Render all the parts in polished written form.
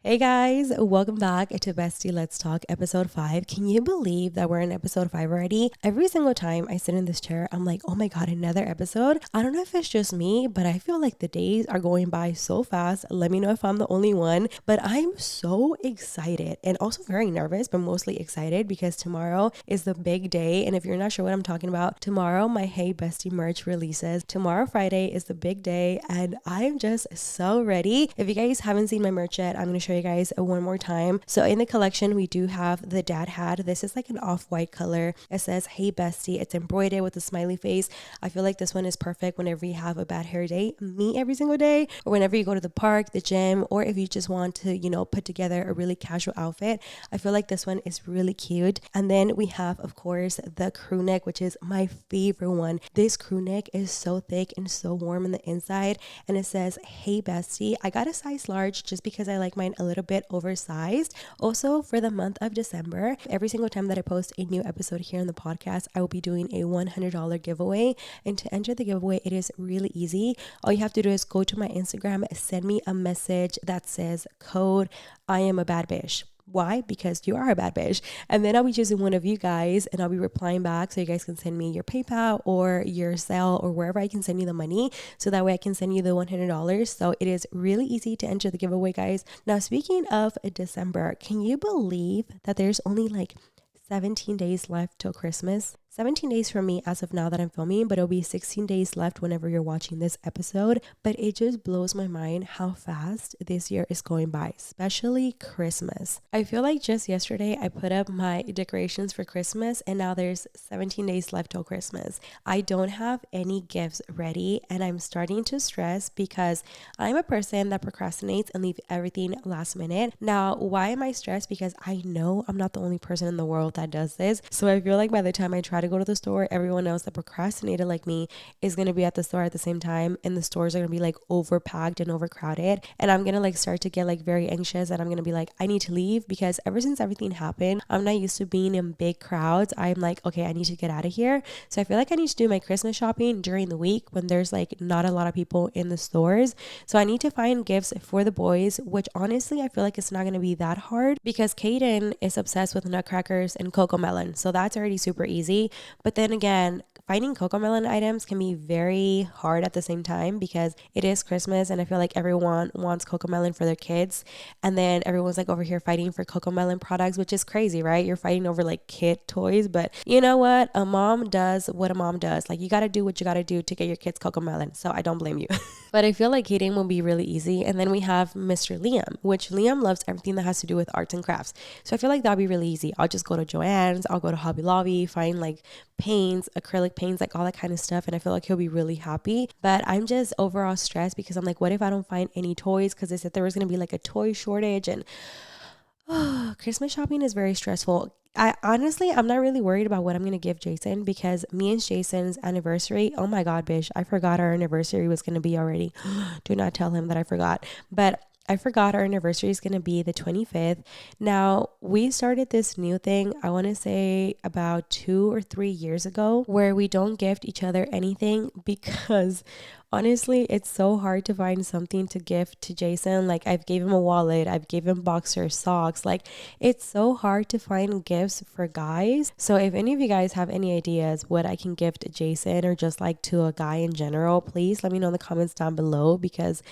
Hey guys, welcome back to Bestie Let's Talk episode 5. Can you believe that we're in episode 5 already? Every single time I sit in this chair, I'm like, oh my god, another episode. I don't know if it's just me, but I feel like the days are going by so fast. Let me know if I'm the only one, but I'm so excited and also very nervous, but mostly excited because tomorrow is the big day. And if you're not sure what I'm talking about, tomorrow my Hey Bestie merch releases. Tomorrow, Friday, is the big day, and I'm just so ready. If you guys haven't seen my merch yet, I'm going to show you guys one more time. So in the collection, we do have the dad hat. This is like an off-white color. It says, Hey Bestie. It's embroidered with a smiley face. I feel like this one is perfect whenever you have a bad hair day, me every single day, or whenever you go to the park, the gym, or if you just want to, put together a really casual outfit. I feel like this one is really cute. And then we have, of course, the crew neck, which is my favorite one. This crew neck is so thick and so warm in the inside. And it says, Hey Bestie. I got a size large just because I like mine a little bit oversized. Also, for the month of December, every single time that I post a new episode here on the podcast, I will be doing a $100 giveaway. And to enter the giveaway, it is really easy. All you have to do is go to my Instagram, send me a message that says code I am a bad bitch. Why? Because you are a bad bitch. And then I'll be choosing one of you guys and I'll be replying back so you guys can send me your PayPal or your Zelle or wherever I can send you the money. So that way I can send you the $100. So it is really easy to enter the giveaway, guys. Now, speaking of December, can you believe that there's only like 17 days left till Christmas? 17 days for me as of now that I'm filming, but it'll be 16 days left whenever you're watching this episode. But it just blows my mind how fast this year is going by, especially Christmas. I feel like just yesterday I put up my decorations for Christmas and now there's 17 days left till Christmas. I don't have any gifts ready and I'm starting to stress because I'm a person that procrastinates and leave everything last minute. Now, why am I stressed? Because I know I'm not the only person in the world that does this. So I feel like by the time I try to go to the store, everyone else that procrastinated like me is going to be at the store at the same time, and the stores are going to be like overpacked and overcrowded, and I'm going to like start to get like very anxious, and I'm going to be like, I need to leave, because ever since everything happened, I'm not used to being in big crowds. I'm like, okay, I need to get out of here. So I feel like I need to do my Christmas shopping during the week when there's like not a lot of people in the stores. So I need to find gifts for the boys, which honestly I feel like it's not going to be that hard because Kaden is obsessed with nutcrackers and cocoa melon, so that's already super easy. But then again, finding cocoa melon items can be very hard at the same time because it is Christmas and I feel like everyone wants cocoa melon for their kids. And then everyone's like over here fighting for cocoa melon products, which is crazy, right? You're fighting over like kid toys, but you know what? A mom does what a mom does. Like, you got to do what you got to do to get your kids cocoa melon. So I don't blame you. But I feel like Kaden will be really easy. And then we have Mr. Liam, which Liam loves everything that has to do with arts and crafts. So I feel like that'll be really easy. I'll just go to Joann's, I'll go to Hobby Lobby, find like paints, acrylic paints, like all that kind of stuff. And I feel like he'll be really happy. But I'm just overall stressed because I'm like, what if I don't find any toys? Because they said there was going to be like a toy shortage, and Christmas shopping is very stressful. I'm not really worried about what I'm going to give Jason because me and Jason's anniversary, oh my God, bitch, I forgot our anniversary was going to be already. Do not tell him that I forgot. But I forgot our anniversary is going to be the 25th. Now, we started this new thing, I want to say about 2 or 3 years ago, where we don't gift each other anything because honestly, it's so hard to find something to gift to Jason. Like, I've gave him a wallet, I've gave him boxers, socks. Like, it's so hard to find gifts for guys. So if any of you guys have any ideas what I can gift Jason or just like to a guy in general, please let me know in the comments down below because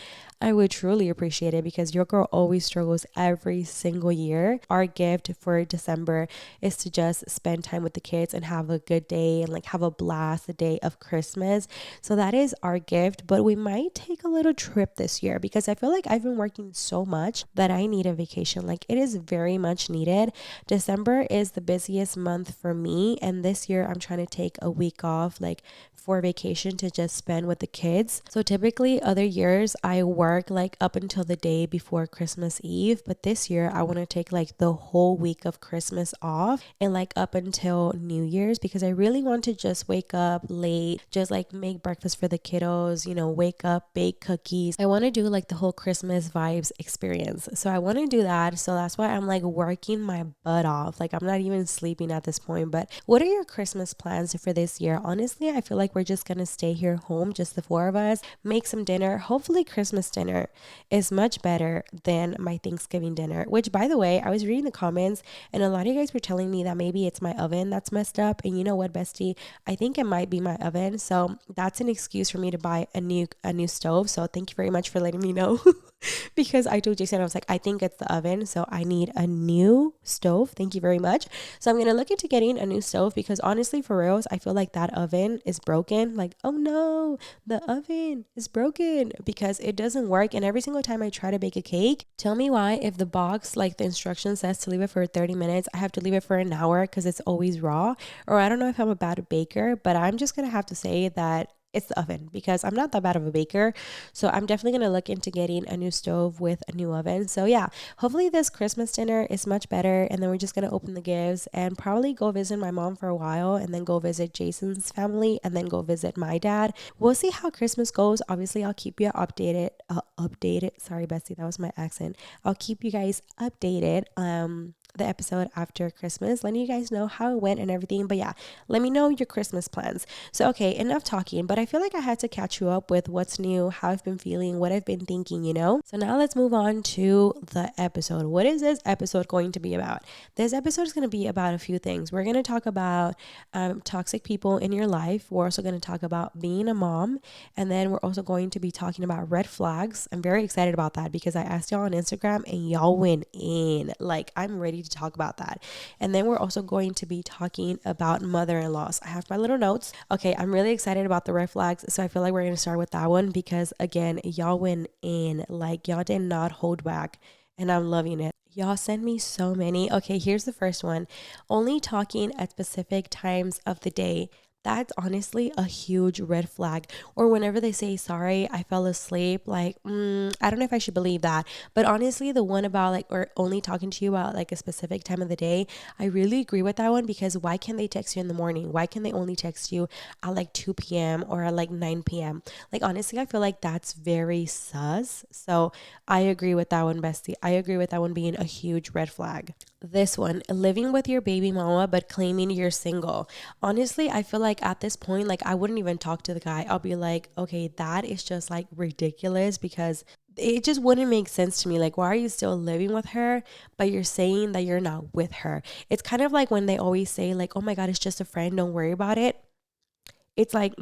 I would truly appreciate it because your girl always struggles every single year. Our gift for December is to just spend time with the kids and have a good day and like have a blast the day of Christmas. So that is our gift, but we might take a little trip this year because I feel like I've been working so much that I need a vacation. Like, it is very much needed. December is the busiest month for me, and this year I'm trying to take a week off like for vacation to just spend with the kids. So typically other years I work like up until the day before Christmas Eve, but this year I want to take like the whole week of Christmas off and like up until New Year's because I really want to just wake up late, just like make breakfast for the kiddos, wake up, bake cookies. I want to do like the whole Christmas vibes experience. So I want to do that. So that's why I'm like working my butt off. Like, I'm not even sleeping at this point. But what are your Christmas plans for this year? Honestly, I feel like we're just gonna stay here home, just the four of us, make some dinner. Hopefully Christmas dinner is much better than my Thanksgiving dinner, which, by the way, I was reading the comments and a lot of you guys were telling me that maybe it's my oven that's messed up. And you know what, bestie? I think it might be my oven. So that's an excuse for me to buy a new stove. So thank you very much for letting me know. Because I told Jason, I was like, I think it's the oven. So I need a new stove. Thank you very much. So I'm going to look into getting a new stove because honestly, for reals, I feel like that oven is broken. Like, oh no, the oven is broken because it doesn't work. And every single time I try to bake a cake, tell me why, if the box, like the instruction says to leave it for 30 minutes, I have to leave it for an hour because it's always raw. Or I don't know if I'm a bad baker, but I'm just going to have to say that it's the oven because I'm not that bad of a baker. So I'm definitely going to look into getting a new stove with a new oven. So yeah, hopefully this Christmas dinner is much better. And then we're just going to open the gifts and probably go visit my mom for a while and then go visit Jason's family and then go visit my dad. We'll see how Christmas goes. Obviously, I'll keep you updated. Sorry, Bestie, that was my accent. I'll keep you guys updated. The episode after Christmas, letting you guys know how it went and everything. But yeah, let me know your Christmas plans. So okay, enough talking, but I feel like I had to catch you up with what's new, how I've been feeling, what I've been thinking, you know? So now let's move on to the episode. What is this episode going to be about? This episode is going to be about a few things. We're going to talk about toxic people in your life. We're also going to talk about being a mom. And then we're also going to be talking about red flags. I'm very excited about that because I asked y'all on Instagram and y'all went in. Like, I'm ready to talk about that. And then we're also going to be talking about mother-in-laws. I have my little notes. Okay, I'm really excited about the red flags. So I feel like we're going to start with that one because again, y'all went in. Like, y'all did not hold back. And I'm loving it. Y'all send me so many. Okay, here's the first one. Only talking at specific times of the day. That's honestly a huge red flag. Or whenever they say, sorry, I fell asleep, like, I don't know if I should believe that. But honestly, the one about like, or only talking to you about like a specific time of the day, I really agree with that one because why can't they text you in the morning? Why can they only text you at like 2 p.m. or at like 9 p.m.? Like, honestly, I feel like that's very sus. So I agree with that one, bestie. I agree with that one being a huge red flag. This one, living with your baby mama but claiming you're single. Honestly, I feel like at this point, like I wouldn't even talk to the guy. I'll be like, okay, that is just like ridiculous because it just wouldn't make sense to me. Like, why are you still living with her, but you're saying that you're not with her? It's kind of like when they always say like, oh my God, it's just a friend, don't worry about it. It's like,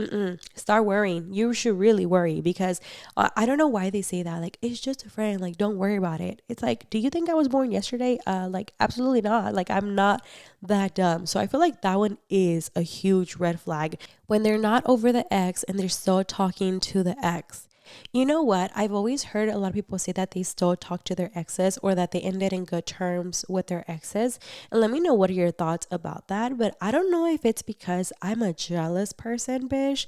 start worrying. You should really worry because I don't know why they say that. Like, it's just a friend. Like, don't worry about it. It's like, do you think I was born yesterday? Like, absolutely not. Like, I'm not that dumb. So I feel like that one is a huge red flag when they're not over the ex and they're still talking to the ex. You know what? I've always heard a lot of people say that they still talk to their exes or that they ended in good terms with their exes. And let me know what are your thoughts about that. But I don't know if it's because I'm a jealous person, bitch.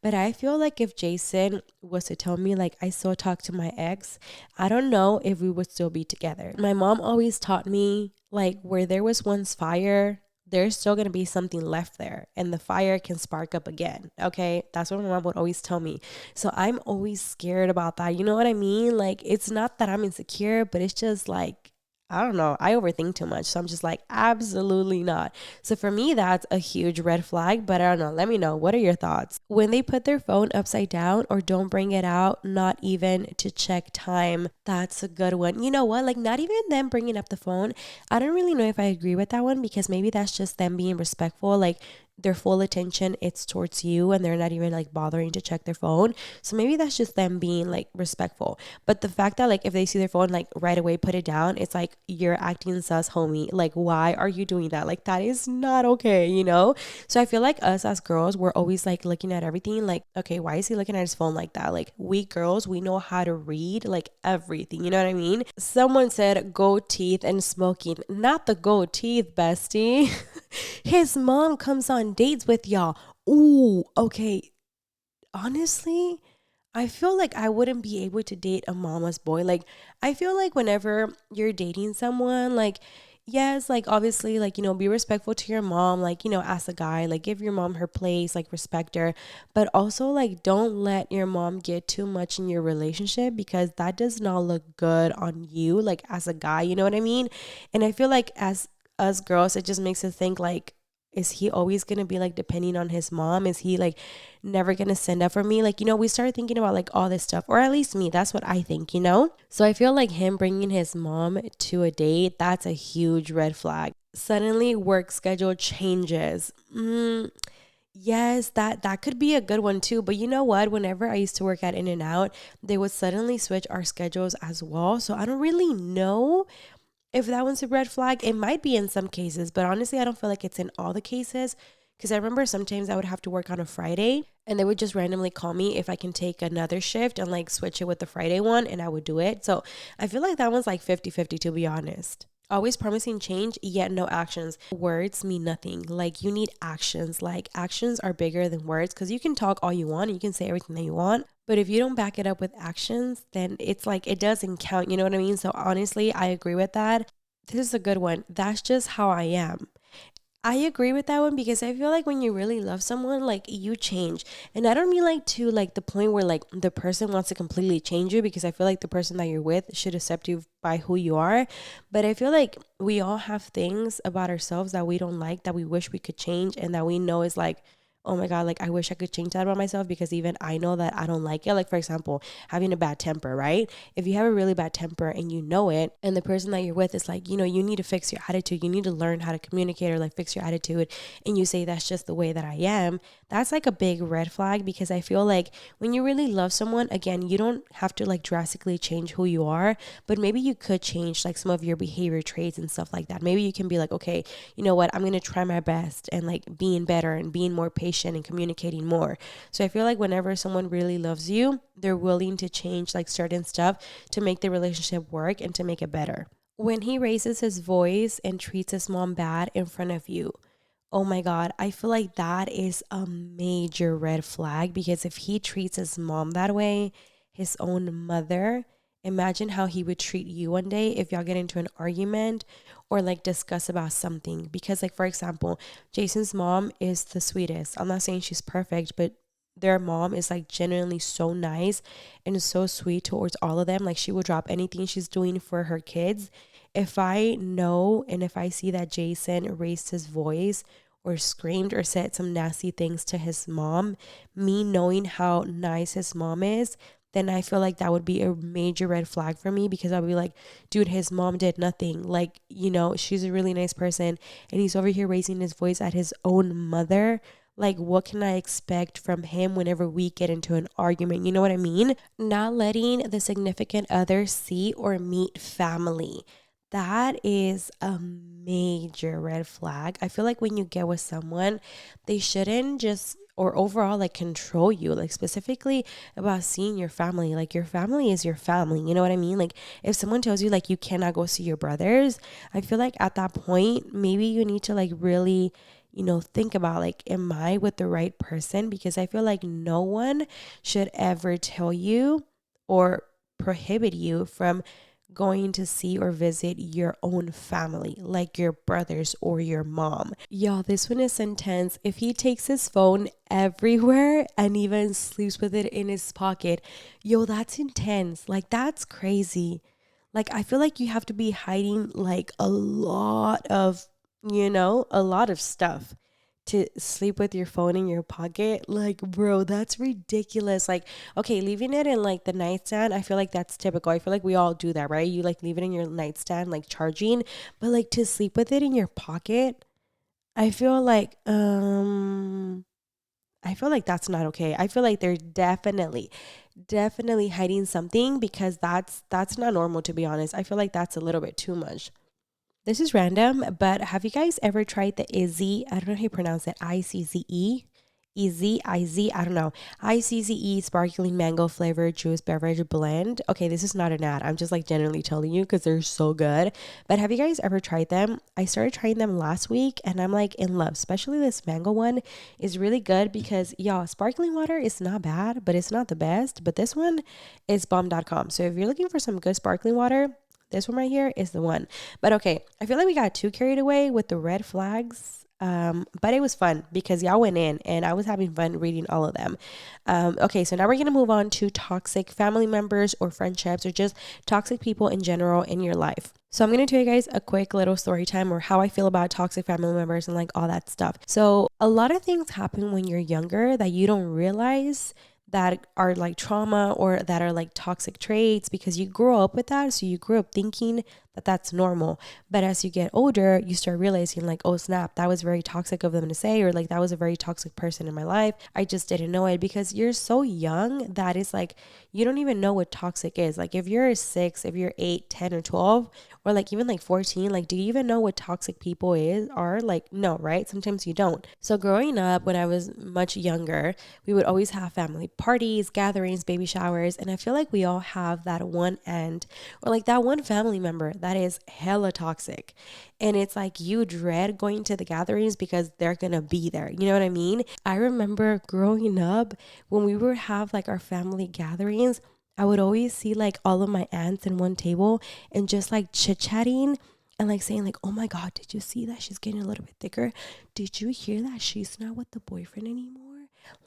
But I feel like if Jason was to tell me like I still talk to my ex, I don't know if we would still be together. My mom always taught me like where there was once fire, there's still going to be something left there and the fire can spark up again. Okay. That's what my mom would always tell me. So I'm always scared about that. You know what I mean? Like, it's not that I'm insecure, but it's just like, I don't know. I overthink too much. So I'm just like, absolutely not. So for me, that's a huge red flag, but I don't know. Let me know. What are your thoughts? When they put their phone upside down or don't bring it out, not even to check time, that's a good one. You know what? Like, not even them bringing up the phone. I don't really know if I agree with that one because maybe that's just them being respectful. Like, their full attention it's towards you and they're not even like bothering to check their phone. So maybe that's just them being like respectful. But the fact that like if they see their phone like right away put it down, it's like you're acting sus, homie. Like, why are you doing that? Like, that is not okay, you know? So I feel like us as girls, we're always like looking at everything like, okay, why is he looking at his phone like that? Like, we girls, we know how to read like everything, you know what I mean? Someone said gold teeth and smoking. Not the gold teeth, bestie. His mom comes on dates with y'all. Ooh, okay. Honestly, I feel like I wouldn't be able to date a mama's boy. Like, I feel like whenever you're dating someone, like, yes, like, obviously, like, you know, be respectful to your mom. Like, you know, as a guy, like, give your mom her place, like, respect her. But also, like, don't let your mom get too much in your relationship because that does not look good on you, like, as a guy. You know what I mean? And I feel like as us girls, it just makes us think, like, Is he always going to be like depending on his mom? Is he like never going to send up for me? Like, we started thinking about like all this stuff, or at least me. That's what I think. So I feel like him bringing his mom to a date, that's a huge red flag. Suddenly work schedule changes. Yes, that could be a good one too. But you know what? Whenever I used to work at In and Out, they would suddenly switch our schedules as well. So I don't really know if that one's a red flag. It might be in some cases, but honestly, I don't feel like it's in all the cases. Because I remember sometimes I would have to work on a Friday and they would just randomly call me if I can take another shift and like switch it with the Friday one, and I would do it. So I feel like that one's like 50-50, to be honest. Always promising change, yet no actions. Words mean nothing. Like, you need actions. Like, actions are bigger than words, because you can talk all you want. You can say everything that you want. But if you don't back it up with actions, then it's like it doesn't count. You know what I mean? So honestly, I agree with that. This is a good one. That's just how I am. I agree with that one, because I feel like when you really love someone, like, you change. And I don't mean like to like the point where like the person wants to completely change you, because I feel like the person that you're with should accept you by who you are. But I feel like we all have things about ourselves that we don't like, that we wish we could change, and that we know is like, oh my God, like I wish I could change that about myself, because even I know that I don't like it. Like, for example, having a bad temper, right? If you have a really bad temper and you know it, and the person that you're with is like, you need to fix your attitude, you need to learn how to communicate or like fix your attitude, and you say that's just the way that I am, that's like a big red flag. Because I feel like when you really love someone, again, you don't have to like drastically change who you are, but maybe you could change like some of your behavior traits and stuff like that. Maybe you can be like, okay, you know what, I'm going to try my best and like being better and being more patient and communicating more. So I feel like whenever someone really loves you, they're willing to change like certain stuff to make the relationship work and to make it better. When he raises his voice and treats his mom bad in front of you, oh my God, I feel like that is a major red flag, because if he treats his mom that way, his own mother, imagine how he would treat you one day if y'all get into an argument or like discuss about something. Because, like, for example, Jason's mom is the sweetest. I'm not saying she's perfect, but their mom is like genuinely so nice and so sweet towards all of them. Like, she would drop anything she's doing for her kids. If I know and if I see that Jason raised his voice or screamed or said some nasty things to his mom, me knowing how nice his mom is, then I feel like that would be a major red flag for me, because I'll be like, dude, his mom did nothing. Like, she's a really nice person, and he's over here raising his voice at his own mother. Like, what can I expect from him whenever we get into an argument? You know what I mean? Not letting the significant other see or meet family. That is a major red flag. I feel like when you get with someone, they shouldn't just, or overall, like, control you, like specifically about seeing your family. Like, your family is your family. You know what I mean? Like, if someone tells you like you cannot go see your brothers, I feel like at that point, maybe you need to like really, think about like, am I with the right person? Because I feel like no one should ever tell you or prohibit you from going to see or visit your own family, like your brothers or your mom. Y'all, this one is intense. If he takes his phone everywhere and even sleeps with it in his pocket, yo, that's intense. Like, that's crazy. Like, I feel like you have to be hiding like a lot of stuff to sleep with your phone in your pocket. Like, bro, that's ridiculous. Like, okay, leaving it in like the nightstand, I feel like that's typical. I feel like we all do that, right? You like leave it in your nightstand, like charging, but like to sleep with it in your pocket, I feel like, that's not okay. I feel like they're definitely hiding something, because that's not normal, to be honest. I feel like that's a little bit too much. This is random, but have you guys ever tried the Izzy? I don't know how you pronounce it. ICZE? Izzy, I don't know. ICZE sparkling mango flavored juice beverage blend. Okay, this is not an ad. I'm just like generally telling you because they're so good. But have you guys ever tried them? I started trying them last week and I'm like in love. Especially this mango one is really good because, y'all, sparkling water is not bad, but it's not the best. But this one is bomb.com. So if you're looking for some good sparkling water, this one right here is the one. But okay, I feel like we got too carried away with the red flags. But it was fun because y'all went in and I was having fun reading all of them. Okay, so now we're going to move on to toxic family members or friendships or just toxic people in general in your life. So I'm going to tell you guys a quick little story time or how I feel about toxic family members and like all that stuff. So a lot of things happen when you're younger that you don't realize that are like trauma or that are like toxic traits because you grow up with that. So you grew up thinking that that's normal. But as you get older, you start realizing like, oh snap, that was very toxic of them to say, or like that was a very toxic person in my life. I just didn't know it because you're so young that it's like you don't even know what toxic is. Like if you're 6, if you're 8, 10, or 12, or like even like 14, like do you even know what toxic people are? Like no, right? Sometimes you don't. So growing up when I was much younger, we would always have family parties, gatherings, baby showers, and I feel like we all have that one end or like that one family member that is hella toxic. And it's like you dread going to the gatherings because they're gonna be there. You know what I mean? I remember growing up when we would have like our family gatherings, I would always see like all of my aunts in one table and just like chit chatting and like saying like, oh my God, did you see that she's getting a little bit thicker? Did you hear that she's not with the boyfriend anymore?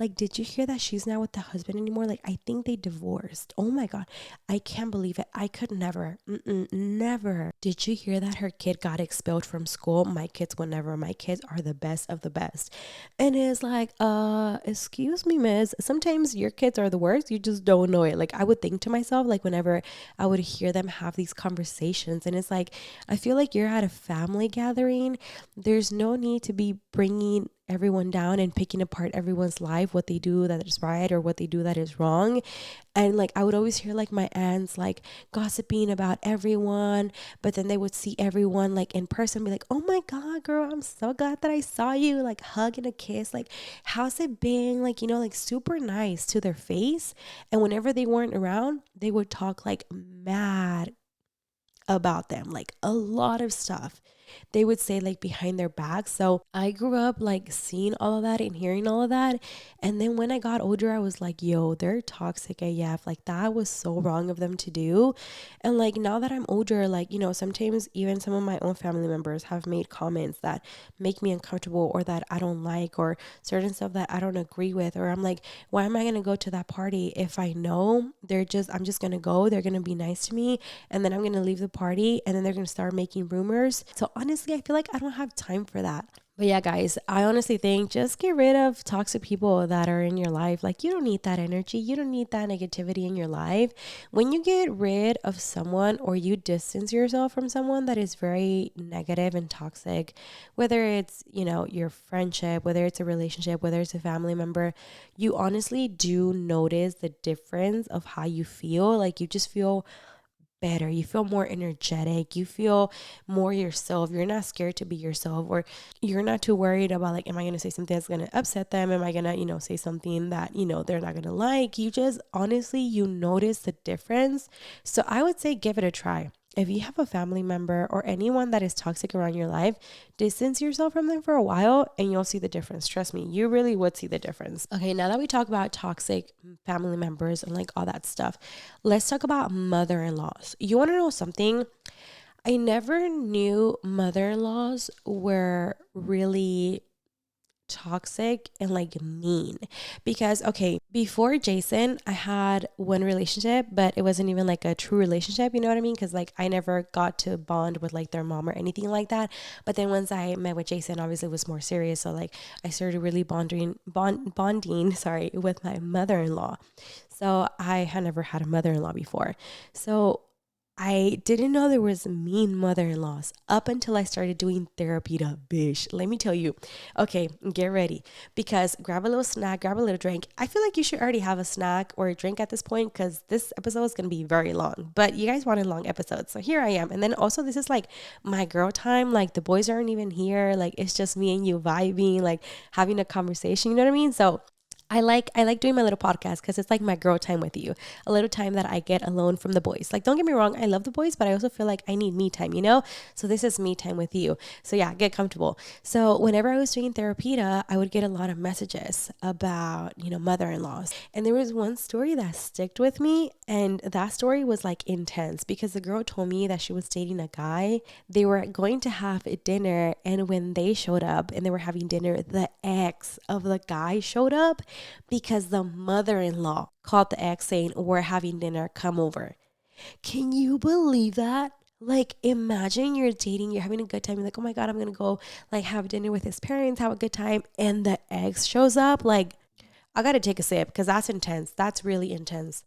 Like, did you hear that she's not with the husband anymore? Like, I think they divorced. Oh my God. I can't believe it. I could never. Never. Did you hear that her kid got expelled from school? My kids would never. My kids are the best of the best. And it's like, excuse me, miss. Sometimes your kids are the worst. You just don't know it. Like, I would think to myself, like, whenever I would hear them have these conversations, and it's like, I feel like you're at a family gathering. There's no need to be bringing everyone down and picking apart everyone's life, what they do that is right or what they do that is wrong. And like I would always hear like my aunts like gossiping about everyone, but then they would see everyone like in person, be like, oh my God, girl, I'm so glad that I saw you, like hug and a kiss, like how's it been, like, you know, like super nice to their face. And whenever they weren't around, they would talk like mad about them, like a lot of stuff they would say like behind their back. So I grew up like seeing all of that and hearing all of that. And then when I got older, I was like, yo, they're toxic AF. Like that was so wrong of them to do. And like now that I'm older, like, you know, sometimes even some of my own family members have made comments that make me uncomfortable or that I don't like or certain stuff that I don't agree with. Or I'm like, why am I going to go to that party if I know I'm just going to go, they're going to be nice to me, and then I'm going to leave the party and then they're going to start making rumors. So honestly, I feel like I don't have time for that. But yeah, guys, I honestly think just get rid of toxic people that are in your life. Like, you don't need that energy. You don't need that negativity in your life. When you get rid of someone or you distance yourself from someone that is very negative and toxic, whether it's, you know, your friendship, whether it's a relationship, whether it's a family member, you honestly do notice the difference of how you feel. Like, you just feel better. You feel more energetic. You feel more yourself. You're not scared to be yourself, or you're not too worried about like, am I going to say something that's going to upset them? Am I going to, you know, say something that, you know, they're not going to like? You just honestly, you notice the difference. So I would say give it a try. If you have a family member or anyone that is toxic around your life, distance yourself from them for a while and you'll see the difference. Trust me, you really would see the difference. Okay, now that we talk about toxic family members and like all that stuff, let's talk about mother-in-laws. You want to know something? I never knew mother-in-laws were really toxic and like mean, because okay, before Jason I had one relationship, but it wasn't even like a true relationship, you know what I mean? Because like I never got to bond with like their mom or anything like that. But then once I met with Jason, obviously it was more serious, so like I started really bonding sorry, with my mother-in-law. So I had never had a mother-in-law before, so I didn't know there was mean mother-in-laws up until I started doing therapy to bish. Let me tell you. Okay, get ready, because grab a little snack, grab a little drink. I feel like you should already have a snack or a drink at this point because this episode is going to be very long, but you guys wanted long episodes. So here I am. And then also this is like my girl time. Like the boys aren't even here. Like it's just me and you vibing, like having a conversation. You know what I mean? So I like doing my little podcast because it's like my girl time with you, a little time that I get alone from the boys. Like, don't get me wrong, I love the boys, but I also feel like I need me time, you know? So this is me time with you. So yeah, get comfortable. So whenever I was doing Therapita, I would get a lot of messages about, you know, mother-in-laws. And there was one story that sticked with me, and that story was like intense because the girl told me that she was dating a guy. They were going to have a dinner, and when they showed up and they were having dinner, the ex of the guy showed up because the mother-in-law called the ex saying, we're having dinner, come over. Can you believe that? Like, imagine you're dating, you're having a good time. You're like, oh my God, I'm going to go like have dinner with his parents, have a good time. And the ex shows up. Like, I got to take a sip because that's intense. That's really intense.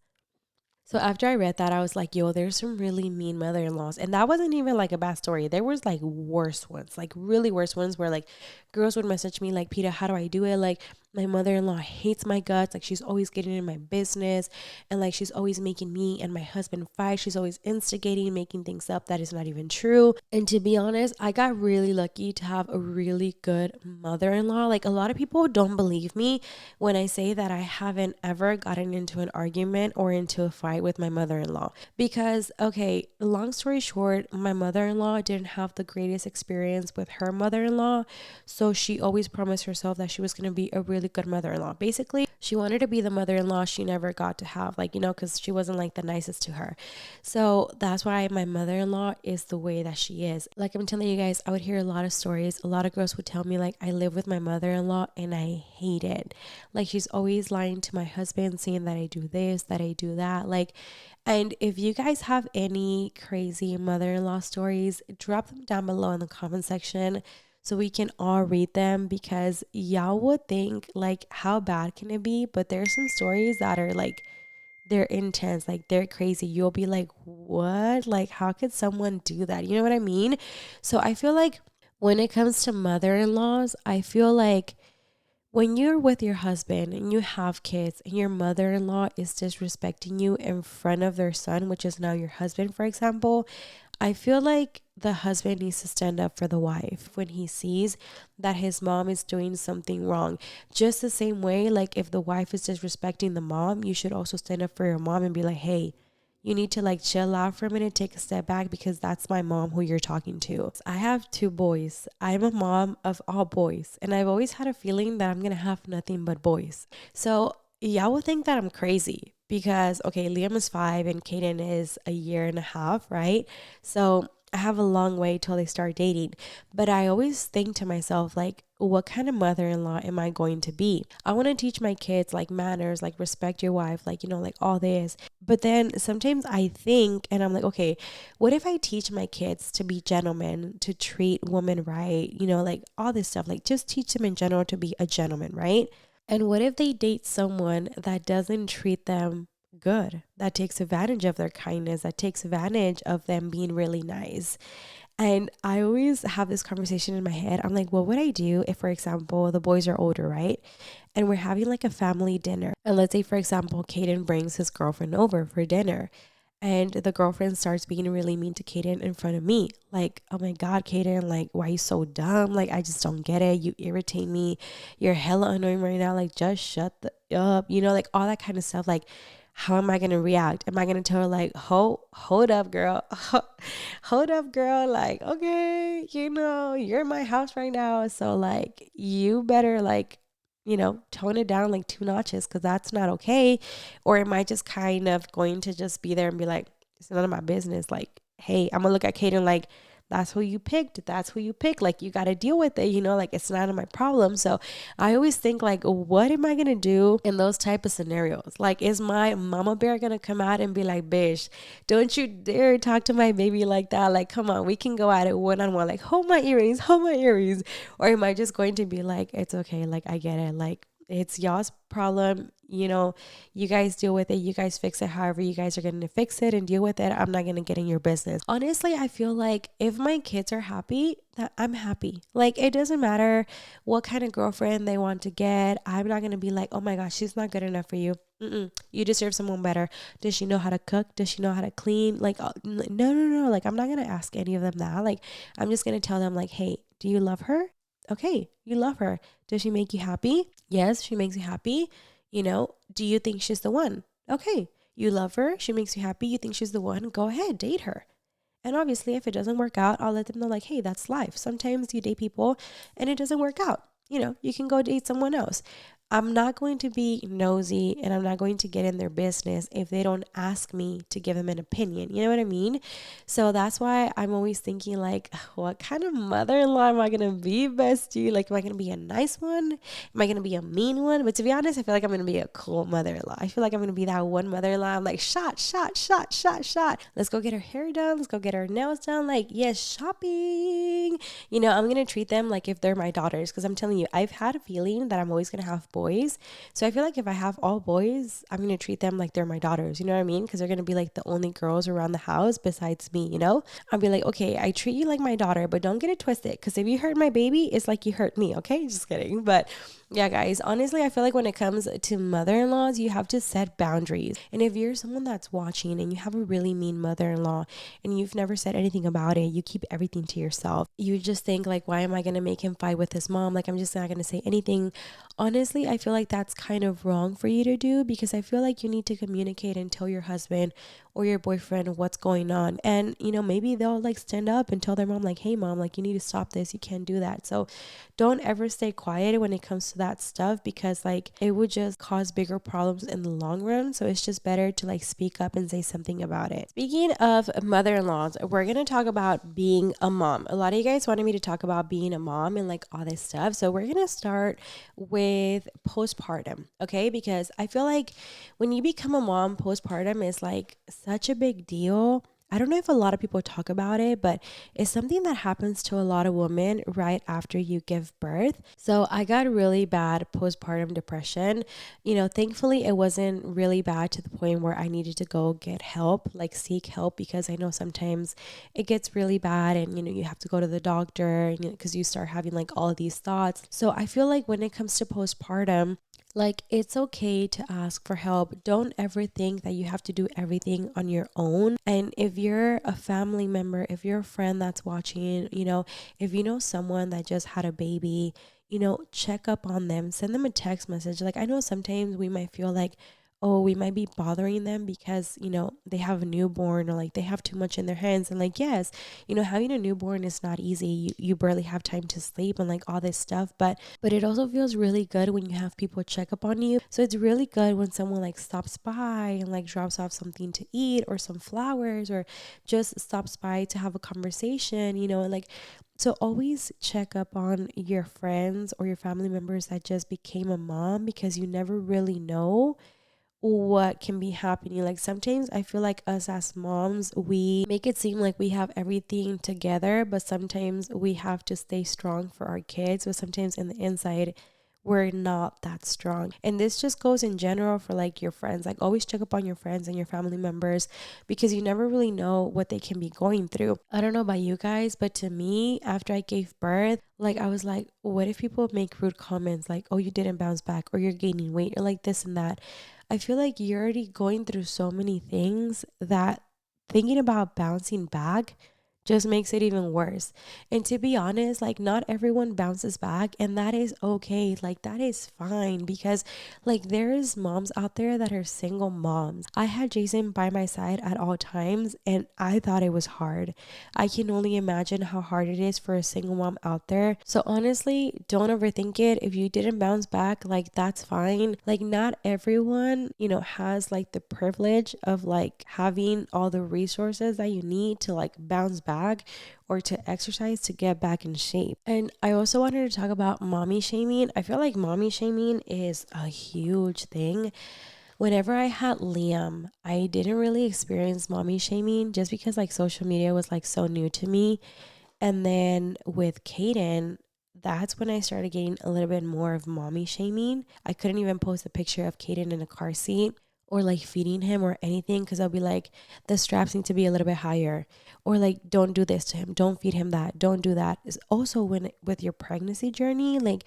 So after I read that, I was like, yo, there's some really mean mother-in-laws. And that wasn't even like a bad story. There was like worse ones, like really worse ones where like girls would message me like, Pita, how do I do it? Like my mother-in-law hates my guts. Like she's always getting in my business and like she's always making me and my husband fight. She's always instigating, making things up that is not even true. And to be honest, I got really lucky to have a really good mother-in-law. Like a lot of people don't believe me when I say that I haven't ever gotten into an argument or into a fight with my mother in law. Because, okay, long story short, my mother in law didn't have the greatest experience with her mother in law. So she always promised herself that she was going to be a really good mother in law. Basically, she wanted to be the mother in law she never got to have, like, because she wasn't like the nicest to her. So that's why my mother in law is the way that she is. Like I'm telling you guys, I would hear a lot of stories. A lot of girls would tell me, like, I live with my mother in law and I hate it. Like she's always lying to my husband, saying that I do this, that I do that. Like, and if you guys have any crazy mother-in-law stories, drop them down below in the comment section so we can all read them because y'all would think like how bad can it be? But there's some stories that are like they're intense, like they're crazy. You'll be like, what? Like, how could someone do that? You know what I mean? So I feel like when it comes to mother-in-laws, I feel like when you're with your husband and you have kids and your mother in law is disrespecting you in front of their son, which is now your husband, for example, I feel like the husband needs to stand up for the wife when he sees that his mom is doing something wrong. Just the same way, like if the wife is disrespecting the mom, you should also stand up for your mom and be like, hey, you need to like chill out for a minute, take a step back because that's my mom who you're talking to. I have two boys. I'm a mom of all boys, and I've always had a feeling that I'm going to have nothing but boys. So, y'all would think that I'm crazy because, okay, Liam is 5 and Kaden is a year and a half, right? So, I have a long way till they start dating. But I always think to myself, like, what kind of mother in law am I going to be? I want to teach my kids like manners, like respect your wife, like, like all this. But then sometimes I think, and I'm like, okay, what if I teach my kids to be gentlemen, to treat women right, like all this stuff, like just teach them in general to be a gentleman, right? And what if they date someone that doesn't treat them good, that takes advantage of their kindness, that takes advantage of them being really nice? And I always have this conversation in my head. I'm like, what would I do if, for example, the boys are older, right? And we're having like a family dinner. And let's say, for example, Caden brings his girlfriend over for dinner. And the girlfriend starts being really mean to Caden in front of me. Like, oh my God, Caden, like, why are you so dumb? Like, I just don't get it. You irritate me. You're hella annoying right now. Like, just shut up. Like all that kind of stuff. Like, how am I going to react? Am I going to tell her like, hold up, girl. Hold up, girl. Like, okay, you're in my house right now. So like, you better like, tone it down like 2 notches because that's not okay. Or am I just kind of going to just be there and be like, it's none of my business. Like, hey, I'm going to look at Kaden like, that's who you picked. That's who you picked. Like, you got to deal with it, like it's none of my problem. So I always think like, what am I going to do in those type of scenarios? Like, is my mama bear going to come out and be like, bitch, don't you dare talk to my baby like that. Like, come on, we can go at it one-on-one. Like, hold my earrings, hold my earrings. Or am I just going to be like, it's okay. Like, I get it. Like, it's y'all's problem. You guys deal with it. You guys fix it however you guys are going to fix it and deal with it. I'm not going to get in your business. Honestly, I feel like if my kids are happy, that I'm happy. Like, it doesn't matter what kind of girlfriend they want to get. I'm not going to be like, oh my gosh, she's not good enough for you. You deserve someone better. Does she know how to cook? Does she know how to clean? Like, no. Like, I'm not going to ask any of them that. Like, I'm just going to tell them like, hey, do you love her? Okay, you love her. Does she make you happy? Yes, she makes you happy. Do you think she's the one? Okay, you love her. She makes you happy. You think she's the one? Go ahead, date her. And obviously, if it doesn't work out, I'll let them know like, hey, that's life. Sometimes you date people and it doesn't work out. You can go date someone else. I'm not going to be nosy and I'm not going to get in their business if they don't ask me to give them an opinion. You know what I mean? So that's why I'm always thinking like, what kind of mother-in-law am I going to be, bestie? Like, am I going to be a nice one? Am I going to be a mean one? But to be honest, I feel like I'm going to be a cool mother-in-law. I feel like I'm going to be that one mother-in-law. I'm like, shot, shot, shot, shot, shot. Let's go get her hair done. Let's go get her nails done. Like, yes, shopping. You know, I'm going to treat them like if they're my daughters. Because I'm telling you, I've had a feeling that I'm always going to have boys. So I feel like if I have all boys, I'm going to treat them like they're my daughters. You know what I mean? Because they're going to be like the only girls around the house besides me, you know? I'll be like, okay, I treat you like my daughter, but don't get it twisted. Because if you hurt my baby, it's like you hurt me. Okay, just kidding. But yeah, guys, honestly, I feel like when it comes to mother-in-laws, you have to set boundaries. And if you're someone that's watching and you have a really mean mother-in-law and you've never said anything about it, you keep everything to yourself. You just think like, why am I going to make him fight with his mom? Like, I'm just not going to say anything. Honestly, I feel like that's kind of wrong for you to do, because I feel like you need to communicate and tell your husband or your boyfriend what's going on. And, you know, maybe they'll like stand up and tell their mom like, hey mom, like you need to stop this. You can't do that. So don't ever stay quiet when it comes to that stuff, because like it would just cause bigger problems in the long run. So it's just better to like speak up and say something about it. Speaking of mother-in-laws, we're going to talk about being a mom. A lot of you guys wanted me to talk about being a mom and like all this stuff. So we're going to start with postpartum, okay? Because I feel like when you become a mom, postpartum is like such a big deal. I don't know if a lot of people talk about it, but it's something that happens to a lot of women right after you give birth. So I got really bad postpartum depression. You know, thankfully it wasn't really bad to the point where I needed to go get help, like seek help, because I know sometimes it gets really bad and, you know, you have to go to the doctor, you know, because you start having like all of these thoughts. So I feel like when it comes to postpartum, like, it's okay to ask for help. Don't ever think that you have to do everything on your own. And if you're a family member, if you're a friend that's watching, you know, if you know someone that just had a baby, you know, check up on them, send them a text message. Like, I know sometimes we might feel like, oh, we might be bothering them because, you know, they have a newborn or like they have too much in their hands. And like, yes, you know, having a newborn is not easy. You barely have time to sleep and like all this stuff. But it also feels really good when you have people check up on you. So it's really good when someone like stops by and like drops off something to eat or some flowers, or just stops by to have a conversation, you know, and like, so always check up on your friends or your family members that just became a mom, because you never really know what can be happening. Like sometimes I feel like us as moms, we make it seem like we have everything together, but sometimes we have to stay strong for our kids. But sometimes in the inside, we're not that strong. And this just goes in general for like your friends. Like always check up on your friends and your family members, because you never really know what they can be going through. I don't know about you guys, but to me, after I gave birth, like I was like, what if people make rude comments like, oh, you didn't bounce back, or you're gaining weight, or like this and that. I feel like you're already going through so many things that thinking about bouncing back just makes it even worse. And to be honest, like not everyone bounces back, and that is okay. Like that is fine, because like there is moms out there that are single moms. I had Jason by my side at all times and I thought it was hard. I can only imagine how hard it is for a single mom out there. So honestly, don't overthink it. If you didn't bounce back, like that's fine. Like not everyone, you know, has like the privilege of like having all the resources that you need to like bounce back or to exercise to get back in shape. And I also wanted to talk about mommy shaming. I feel like mommy shaming is a huge thing. Whenever I had Liam, I didn't really experience mommy shaming just because like social media was like so new to me. And then with Kaden, that's when I started getting a little bit more of mommy shaming. I couldn't even post a picture of Kaden in a car seat or like feeding him or anything, because I'll be like, the straps need to be a little bit higher, or like, don't do this to him, don't feed him that, don't do that. Is also when with your pregnancy journey, like,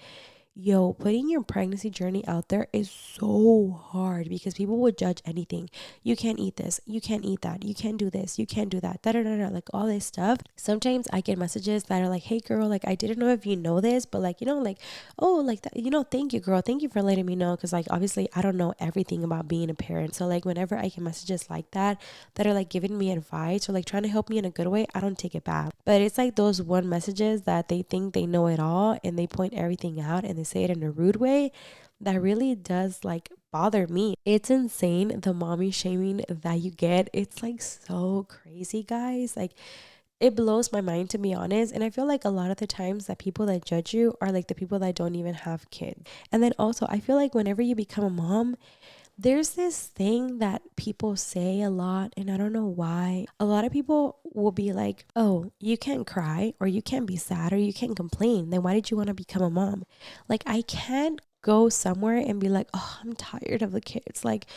yo, putting your pregnancy journey out there is so hard, because people would judge anything. You can't eat this, you can't eat that, you can't do this, you can't do that, da da da da, like all this stuff. Sometimes I get messages that are like, hey girl, like I didn't know if you know this, but like, you know, like, oh, like that, you know, thank you girl, thank you for letting me know, because like obviously I don't know everything about being a parent. So like whenever I get messages like that are like giving me advice or like trying to help me in a good way, I don't take it bad. But it's like those one messages that they think they know it all and they point everything out and they say it in a rude way. that really does like bother me. It's insane the mommy shaming that you get. It's like so crazy, guys. Like it blows my mind, to be honest. And I feel like a lot of the times that people that judge you are like the people that don't even have kids. And then also I feel like whenever you become a mom, there's this thing that people say a lot, and I don't know why. A lot of people will be like, oh, you can't cry, or you can't be sad, or you can't complain. Then why did you want to become a mom? Like, I can't go somewhere and be like, oh, I'm tired of the kids. Like,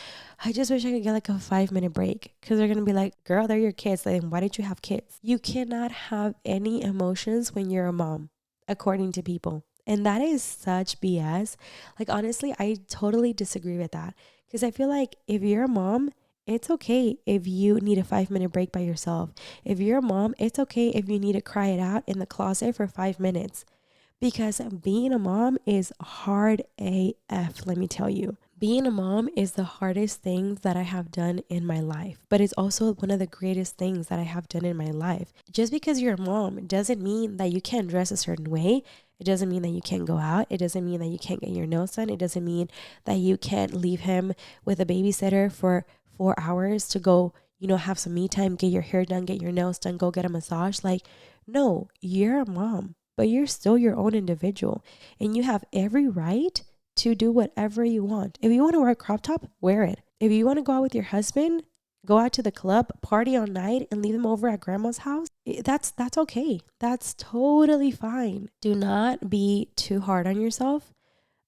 I just wish I could get like a 5 minute break, because they're going to be like, girl, they're your kids. Like, why did you have kids? You cannot have any emotions when you're a mom, according to people. And that is such BS. Like, honestly, I totally disagree with that. Because I feel like if you're a mom, it's okay if you need a 5 minute break by yourself. If you're a mom, it's okay if you need to cry it out in the closet for 5 minutes. Because being a mom is hard AF, let me tell you. Being a mom is the hardest thing that I have done in my life, but it's also one of the greatest things that I have done in my life. Just because you're a mom doesn't mean that you can't dress a certain way. It doesn't mean that you can't go out. It doesn't mean that you can't get your nails done. It doesn't mean that you can't leave him with a babysitter for 4 hours to go, have some me time, get your hair done, get your nails done, go get a massage. Like, no, you're a mom, but you're still your own individual, and you have every right to do whatever you want. If you want to wear a crop top, wear it. If you want to go out with your husband, go out to the club, party all night, and leave him over at grandma's house, that's okay. That's totally fine. Do not be too hard on yourself.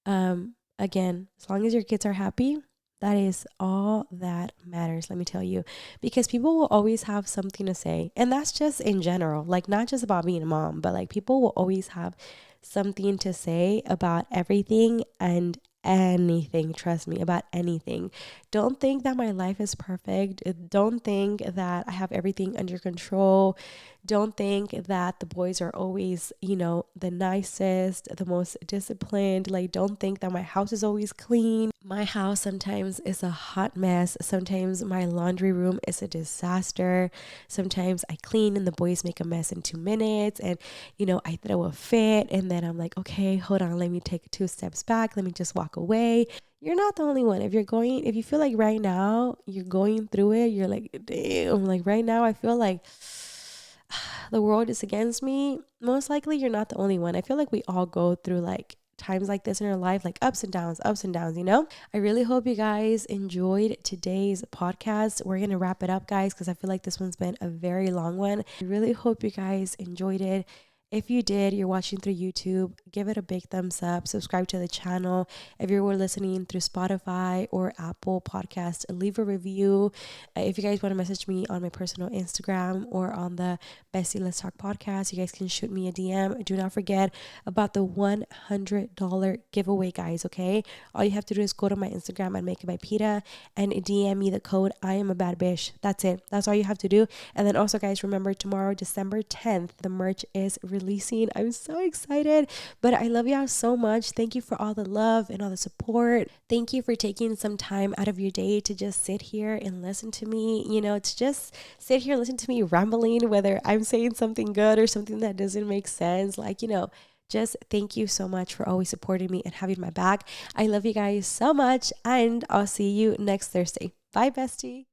Again, as long as your kids are happy, that is all that matters, let me tell you. Because people will always have something to say. And that's just in general, like not just about being a mom, but like people will always have something to say about everything and anything. Trust me, about anything. Don't think that my life is perfect. Don't think that I have everything under control. Don't think that the boys are always, the nicest, the most disciplined. Like, don't think that my house is always clean. My house sometimes is a hot mess. Sometimes my laundry room is a disaster. Sometimes I clean and the boys make a mess in 2 minutes, and I throw a fit, and then I'm like, okay, hold on, let me take 2 steps back, let me just walk away. You're not the only one. If you feel like right now you're going through it, you're like, damn, like right now I feel like the world is against me. Most likely you're not the only one. I feel like we all go through like times like this in our life, like ups and downs, I really hope you guys enjoyed today's podcast. We're going to wrap it up, guys, because I feel like this one's been a very long one. I really hope you guys enjoyed it. If you did, you're watching through YouTube, give it a big thumbs up, subscribe to the channel. If you were listening through Spotify or Apple Podcast, leave a review. If you guys want to message me on my personal Instagram or on the Bestie Let's Talk podcast, you guys can shoot me a DM. Do not forget about the $100 giveaway, guys, okay? All you have to do is go to my Instagram and make it by Pita and DM me the code I am a bad bitch. That's it. That's all you have to do. And then also, guys, remember tomorrow, December 10th, the merch is releasing. I'm so excited, but I love y'all so much. Thank you for all the love and all the support. Thank you for taking some time out of your day to just sit here and listen to me, to just sit here and listen to me rambling, whether I'm saying something good or something that doesn't make sense. Like, just thank you so much for always supporting me and having my back. I love you guys so much, and I'll see you next Thursday. Bye, bestie.